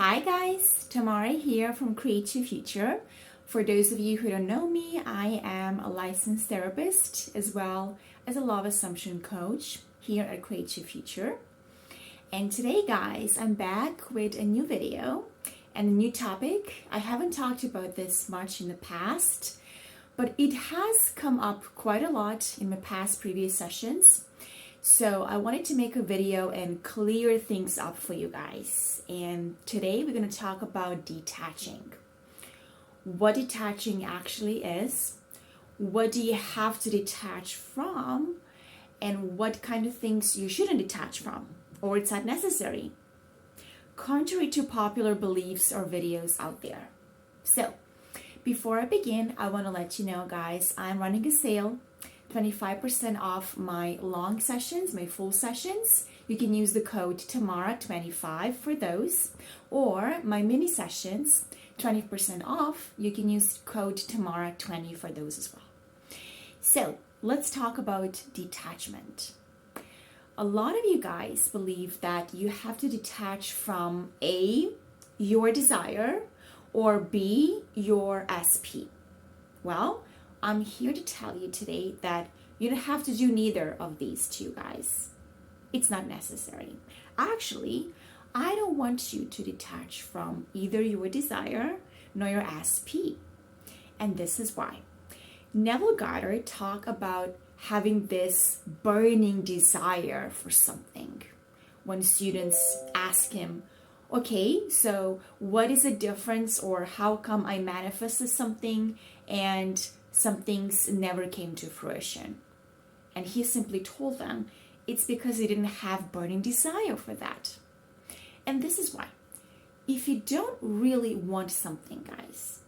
Hi guys, Tamara here from Create Your Future. For those of you who don't know me, I am a licensed therapist as well as a law of assumption coach here at Create Your Future. And today guys, I'm back with a new video and a new topic. I haven't talked about this much in the past, but it has come up quite a lot in my past previous sessions. So I wanted to make a video and clear things up for you guys. And today we're going to talk about detaching. What detaching actually is, what do you have to detach from, and what kind of things you shouldn't detach from, or it's not necessary, contrary to popular beliefs or videos out there. So before I begin, I want to let you know guys, I'm running a sale. 25% off my long sessions, my full sessions. You can use the code Tamara25 for those, or my mini sessions, 20% off. You can use code Tamara20 for those as well. So let's talk about detachment. A lot of you guys believe that you have to detach from A, your desire, or B, your SP. Well, I'm here to tell you today that you don't have to do neither of these two, guys. It's not necessary. Actually, I don't want you to detach from either your desire nor your SP. And this is why. Neville Goddard talked about having this burning desire for something. When students ask him, okay, so what is the difference, or how come I manifested something and some things never came to fruition? And he simply told them it's because he didn't have burning desire for that. And this is why. If you don't really want something, guys,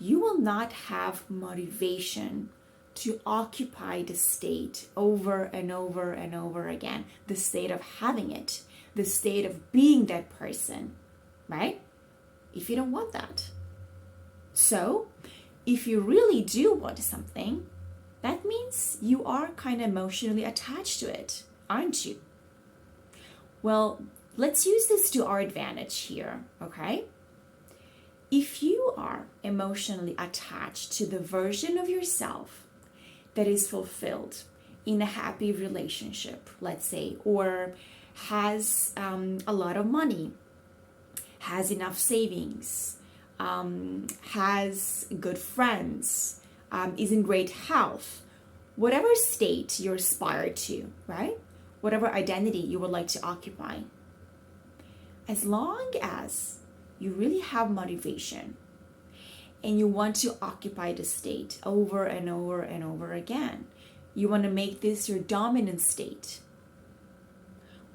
you will not have motivation to occupy the state over and over and over again. The state of having it, the state of being that person, right? If you don't want that. So, if you really do want something, that means you are kind of emotionally attached to it, aren't you? Well, let's use this to our advantage here, okay? If you are emotionally attached to the version of yourself that is fulfilled in a happy relationship, let's say, or has a lot of money, has enough savings, has good friends, is in great health, whatever state you aspire to, right? Whatever identity you would like to occupy. As long as you really have motivation and you want to occupy the state over and over and over again, you want to make this your dominant state,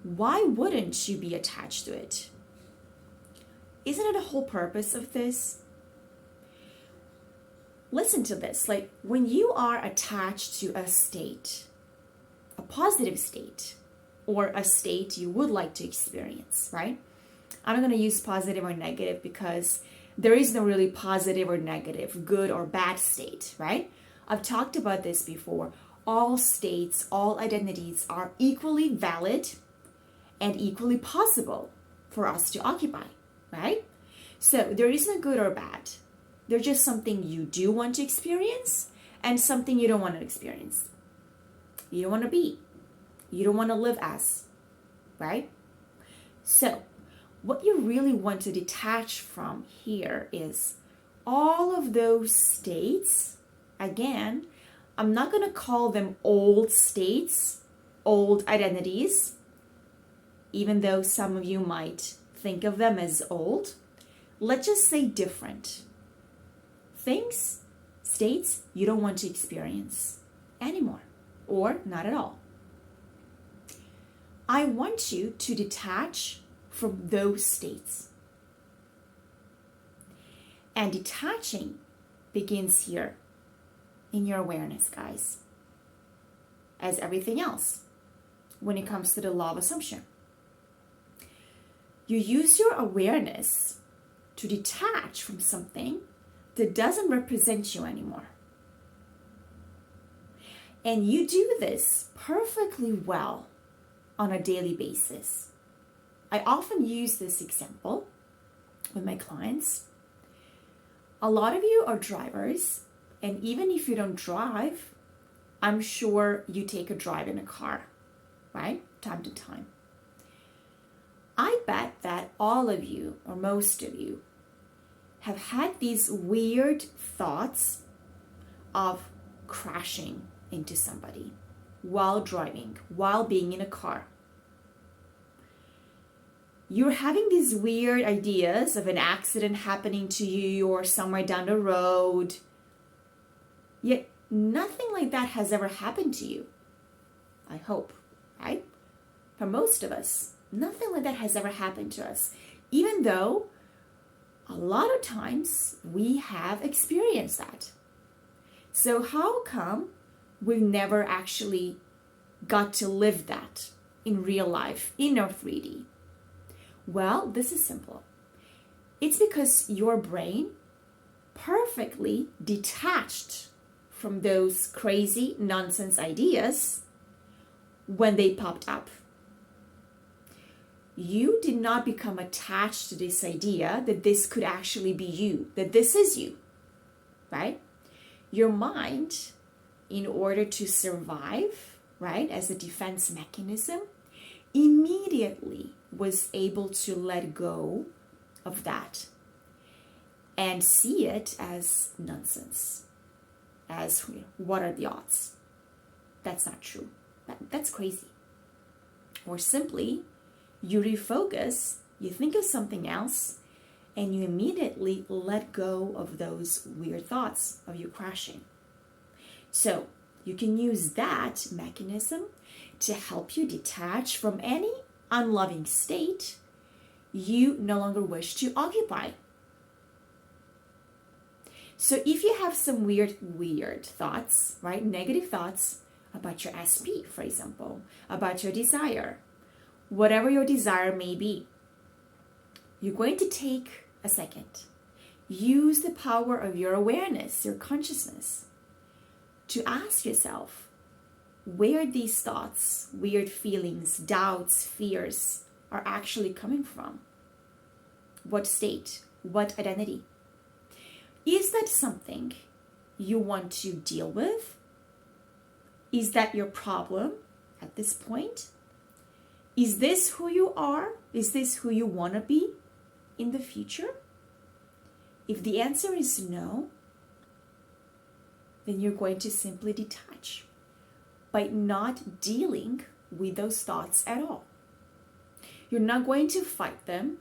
why wouldn't you be attached to it? Isn't it the whole purpose of this? Listen to this. Like when you are attached to a state, a positive state, or a state you would like to experience, right? I'm not going to use positive or negative because there is no really positive or negative, good or bad state, right? I've talked about this before. All states, all identities are equally valid and equally possible for us to occupy, right? So there isn't good or bad. There's just something you do want to experience and something you don't want to experience. You don't want to be. You don't want to live as, right? So what you really want to detach from here is all of those states. Again, I'm not going to call them old states, old identities, even though some of you might think of them as old. Let's just say different things, states you don't want to experience anymore, or not at all. I want you to detach from those states. And detaching begins here in your awareness, guys, as everything else when it comes to the law of assumption. You use your awareness to detach from something that doesn't represent you anymore. And you do this perfectly well on a daily basis. I often use this example with my clients. A lot of you are drivers, and even if you don't drive, I'm sure you take a drive in a car, right? Time to time. I bet that all of you, or most of you, have had these weird thoughts of crashing into somebody while driving, while being in a car. You're having these weird ideas of an accident happening to you or somewhere down the road, yet nothing like that has ever happened to you. I hope, right? For most of us, nothing like that has ever happened to us, even though a lot of times we have experienced that. So how come we've never actually got to live that in real life, in our 3D? Well, this is simple. It's because your brain perfectly detached from those crazy nonsense ideas when they popped up. You did not become attached to this idea that this could actually be you, that this is you, right? Your mind, in order to survive, right, as a defense mechanism, immediately was able to let go of that and see it as nonsense, as what are the odds? That's not true. That's crazy. Or simply, you refocus, you think of something else, and you immediately let go of those weird thoughts of you crashing. So you can use that mechanism to help you detach from any unloving state you no longer wish to occupy. So if you have some weird thoughts, right, negative thoughts about your SP, for example, about your desire, whatever your desire may be, you're going to take a second. Use the power of your awareness, your consciousness, to ask yourself where these thoughts, weird feelings, doubts, fears are actually coming from. What state? What identity? Is that something you want to deal with? Is that your problem at this point? Is this who you are? Is this who you want to be in the future? If the answer is no, then you're going to simply detach by not dealing with those thoughts at all. You're not going to fight them.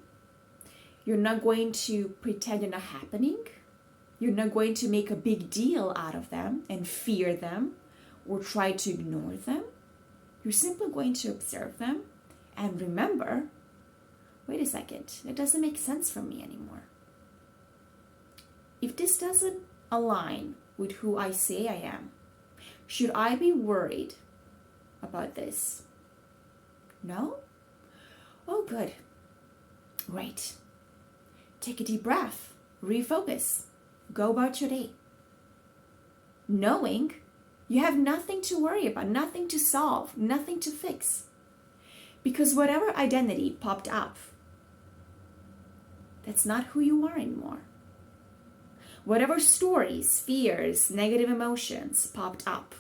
You're not going to pretend they're not happening. You're not going to make a big deal out of them and fear them or try to ignore them. You're simply going to observe them and remember, wait a second, it doesn't make sense for me anymore. If this doesn't align with who I say I am, should I be worried about this? No? Oh, good. Great. Take a deep breath. Refocus. Go about your day. Knowing you have nothing to worry about, nothing to solve, nothing to fix. Because whatever identity popped up, that's not who you are anymore. Whatever stories, fears, negative emotions popped up,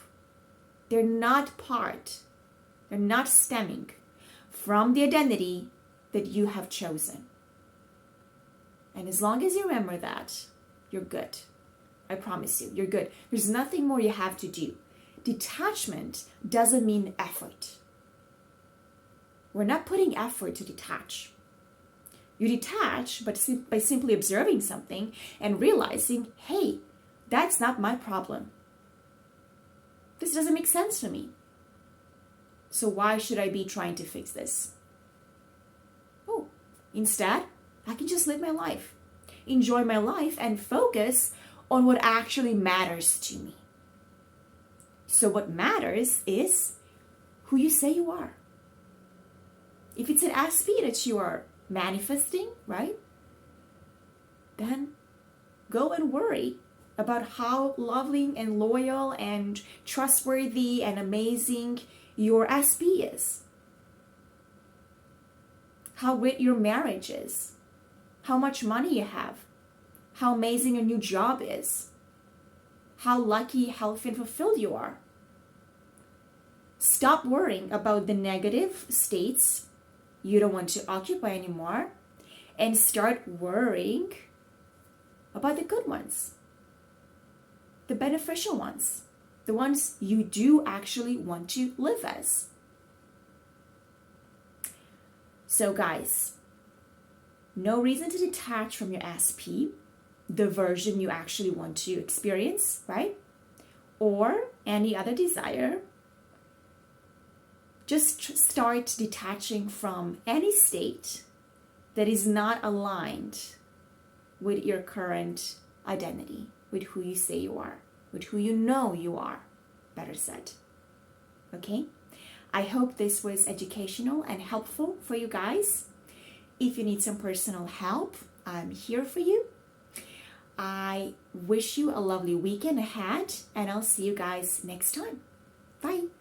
they're not stemming from the identity that you have chosen. And as long as you remember that, you're good. I promise you, you're good. There's nothing more you have to do. Detachment doesn't mean effort. We're not putting effort to detach. You detach by simply observing something and realizing, hey, that's not my problem. This doesn't make sense to me. So why should I be trying to fix this? Oh, instead, I can just live my life, enjoy my life, and focus on what actually matters to me. So what matters is who you say you are. If it's an SP that you are manifesting, right? Then go and worry about how loving and loyal and trustworthy and amazing your SP is. How great your marriage is. how much money you have, how amazing your new job is, how lucky, healthy, and fulfilled you are. Stop worrying about the negative states you don't want to occupy anymore and start worrying about the good ones, the beneficial ones, the ones you do actually want to live as. So guys, no reason to detach from your SP, the version you actually want to experience, right? Or any other desire. Just start detaching from any state that is not aligned with your current identity, with who you say you are, with who you know you are, better said. Okay? I hope this was educational and helpful for you guys. If you need some personal help, I'm here for you. I wish you a lovely weekend ahead, and I'll see you guys next time. Bye.